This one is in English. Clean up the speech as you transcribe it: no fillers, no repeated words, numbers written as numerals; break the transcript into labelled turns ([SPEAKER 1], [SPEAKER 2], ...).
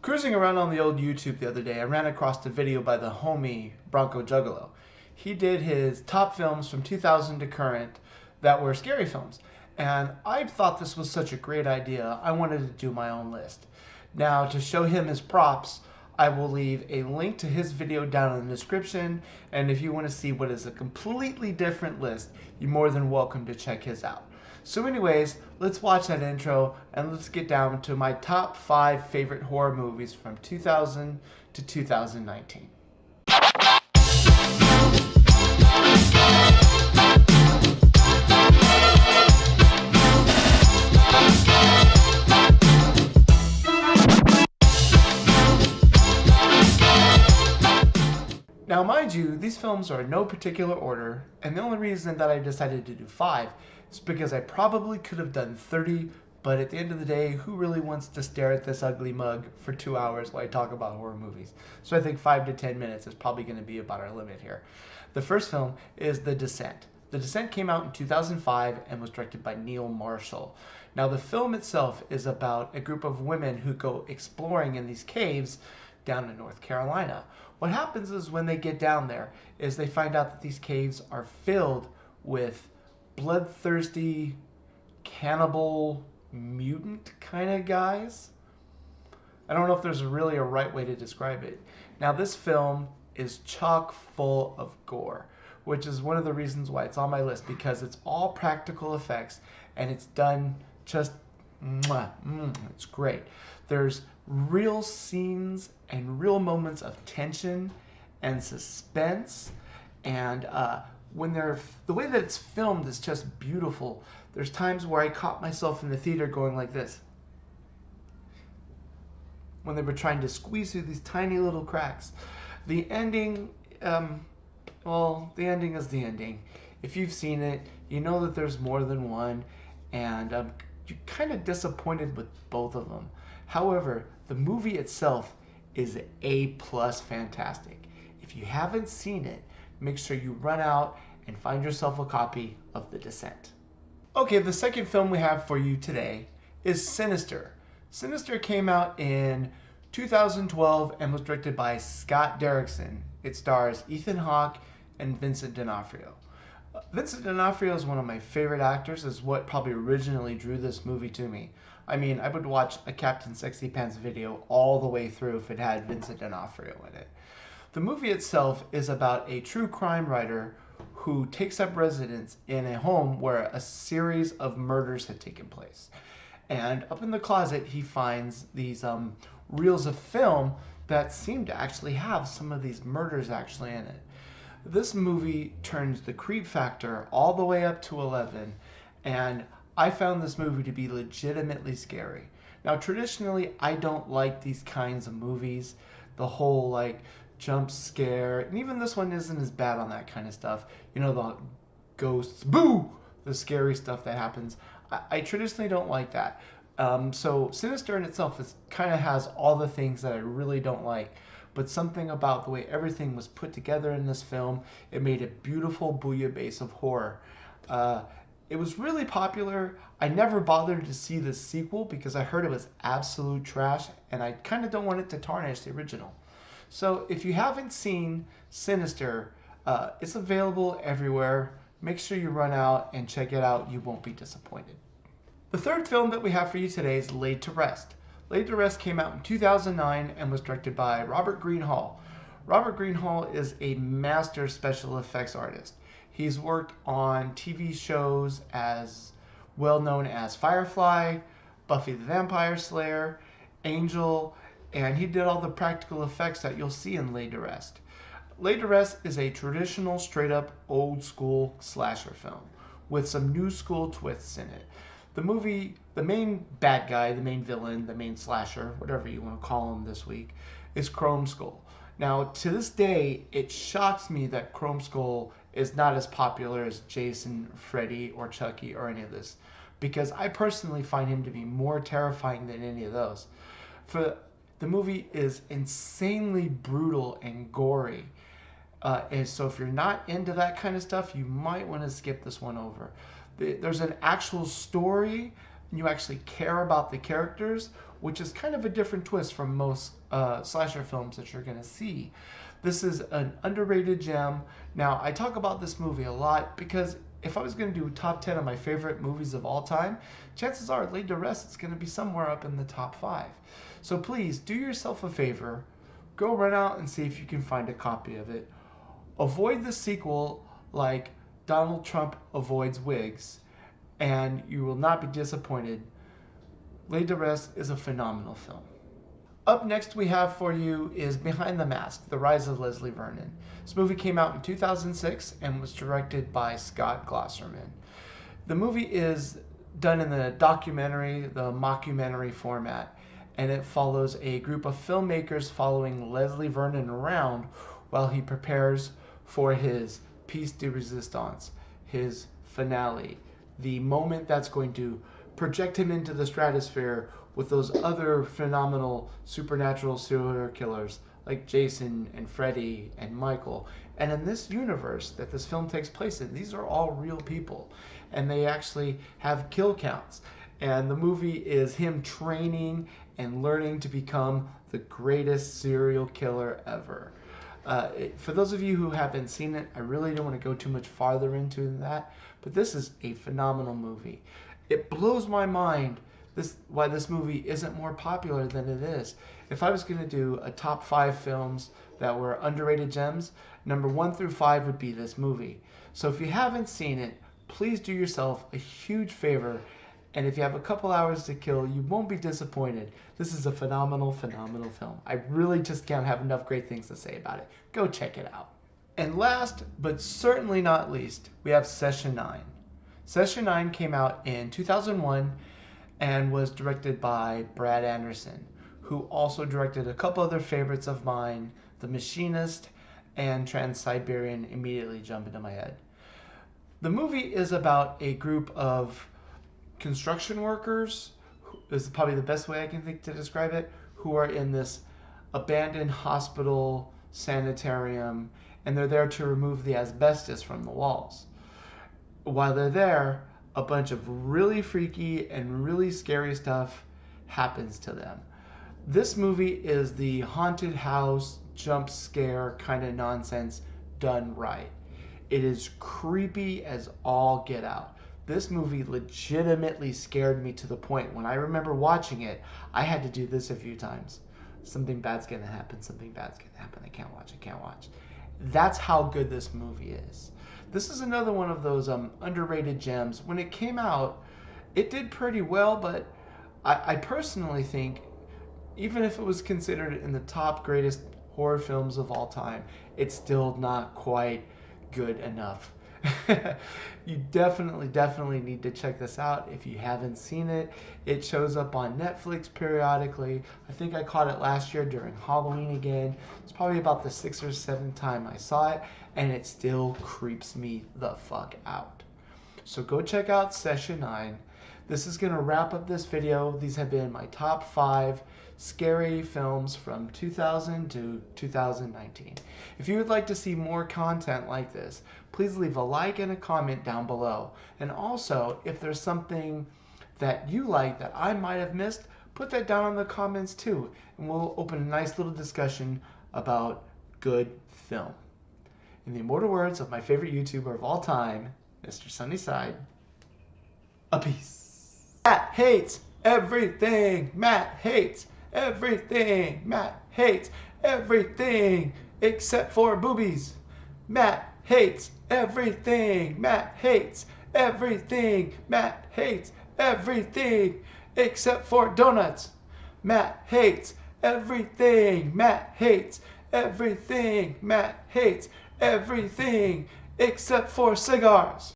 [SPEAKER 1] Cruising around on the old YouTube the other day, I ran across a video by the homie Bronco Juggalo. He did his top films from 2000 to current that were scary films. And I thought this was such a great idea, I wanted to do my own list. Now, to show him his props, I will leave a link to his video down in the description. And if you want to see what is a completely different list, you're more than welcome to check his out. So anyways, let's watch that intro and let's get down to my top 5 favorite horror movies from 2000 to 2019. Now mind you, these films are in no particular order, and the only reason that I decided to do 5 is because I probably could have done 30, but at the end of the day, who really wants to stare at this ugly mug for 2 hours while I talk about horror movies? So I think 5 to 10 minutes is probably going to be about our limit here. The first film is The Descent. The Descent came out in 2005 and was directed by Neil Marshall. Now the film itself is about a group of women who go exploring in these caves down in North Carolina. What happens is when they get down there is they find out that these caves are filled with bloodthirsty, cannibal, mutant kind of guys. I don't know if there's really a right way to describe it. Now this film is chock full of gore, which is one of the reasons why it's on my list, because it's all practical effects and it's done just it's great. There's real scenes and real moments of tension and suspense, and the way that it's filmed is just beautiful. There's times where I caught myself in the theater going like this when they were trying to squeeze through these tiny little cracks. The ending, well, the ending is the ending. If you've seen it, you know that there's more than one, and you're kind of disappointed with both of them. However, the movie itself is A+ fantastic. If you haven't seen it, make sure you run out and find yourself a copy of The Descent. Okay, the second film we have for you today is Sinister. Sinister came out in 2012 and was directed by Scott Derrickson. It stars Ethan Hawke and Vincent D'Onofrio. Vincent D'Onofrio is one of my favorite actors, is what probably originally drew this movie to me. I mean, I would watch a Captain Sexy Pants video all the way through if it had Vincent D'Onofrio in it. The movie itself is about a true crime writer who takes up residence in a home where a series of murders had taken place. And up in the closet, he finds these reels of film that seem to actually have some of these murders actually in it. This movie turns the creep factor all the way up to 11, and I found this movie to be legitimately scary. Now, traditionally, I don't like these kinds of movies. The whole, like, jump scare, and even this one isn't as bad on that kind of stuff. You know, the ghosts, boo! The scary stuff that happens. I traditionally don't like that. So Sinister in itself kind of has all the things that I really don't like. But something about the way everything was put together in this film, it made a beautiful bouillabaisse of horror. It was really popular. I never bothered to see the sequel because I heard it was absolute trash, and I kind of don't want it to tarnish the original. So if you haven't seen Sinister, it's available everywhere. Make sure you run out and check it out. You won't be disappointed. The third film that we have for you today is Laid to Rest. Laid to Rest came out in 2009 and was directed by Robert Greenhall. Robert Greenhall is a master special effects artist. He's worked on TV shows as well known as Firefly, Buffy the Vampire Slayer, Angel, and he did all the practical effects that you'll see in Laid to Rest. Laid to Rest is a traditional, straight-up, old-school slasher film with some new school twists in it. The movie, the main bad guy, the main villain, the main slasher, whatever you want to call him this week, is Chrome Skull. Now, to this day, it shocks me that Chrome Skull is not as popular as Jason, Freddy, or Chucky, or any of this, because I personally find him to be more terrifying than any of those. The movie is insanely brutal and gory. And so if you're not into that kind of stuff, you might want to skip this one over. There's an actual story and you actually care about the characters, which is kind of a different twist from most slasher films that you're going to see. This is an underrated gem. Now, I talk about this movie a lot because if I was going to do top 10 of my favorite movies of all time, chances are Laid to Rest is going to be somewhere up in the top 5. So please do yourself a favor, go run out and see if you can find a copy of it. Avoid the sequel like Donald Trump avoids wigs, and you will not be disappointed. Laid to Rest is a phenomenal film. Up next we have for you is Behind the Mask, The Rise of Leslie Vernon. This movie came out in 2006 and was directed by Scott Glosserman. The movie is done in the documentary, the mockumentary format, and it follows a group of filmmakers following Leslie Vernon around while he prepares for his piece de resistance, his finale, the moment that's going to project him into the stratosphere with those other phenomenal supernatural serial killers like Jason and Freddy and Michael. And in this universe that this film takes place in, these are all real people, and they actually have kill counts. And the movie is him training and learning to become the greatest serial killer ever. For those of you who haven't seen it, I really don't want to go too much farther into that, but this is a phenomenal movie. It blows my mind why this movie isn't more popular than it is. If I was going to do a top 5 films that were underrated gems, number 1 through 5 would be this movie. So if you haven't seen it, please do yourself a huge favor, and if you have a couple hours to kill, you won't be disappointed. This is a phenomenal, phenomenal film. I really just can't have enough great things to say about it. Go check it out. And last, but certainly not least, we have Session 9. Session 9 came out in 2001 and was directed by Brad Anderson, who also directed a couple other favorites of mine, The Machinist and Trans-Siberian immediately jump into my head. The movie is about a group of construction workers, is probably the best way I can think to describe it, who are in this abandoned hospital sanitarium, and they're there to remove the asbestos from the walls. While they're there, a bunch of really freaky and really scary stuff happens to them. This movie is the haunted house jump scare kind of nonsense done right. It is creepy as all get out. This movie legitimately scared me to the point when I remember watching it, I had to do this a few times. Something bad's gonna happen, something bad's gonna happen. I can't watch. That's how good this movie is. This is another one of those underrated gems. When it came out, it did pretty well, but I personally think, even if it was considered in the top greatest horror films of all time, it's still not quite good enough. You definitely need to check this out if you haven't seen it. It shows up on Netflix periodically. I think I caught it last year during Halloween again. It's probably about the 6th or 7th time I saw it, and it still creeps me the fuck out. So go check out Session 9. This is going to wrap up this video. These have been my top 5 scary films from 2000 to 2019. If you would like to see more content like this, please leave a like and a comment down below. And also, if there's something that you like that I might have missed, put that down in the comments too, and we'll open a nice little discussion about good film. In the immortal words of my favorite YouTuber of all time, Mr. Sunnyside, a peace. Matt hates everything. Matt hates everything. Matt hates everything except for boobies. Matt hates everything. Matt hates everything. Matt hates everything except for donuts. Matt hates everything. Matt hates everything. Matt hates everything except for cigars.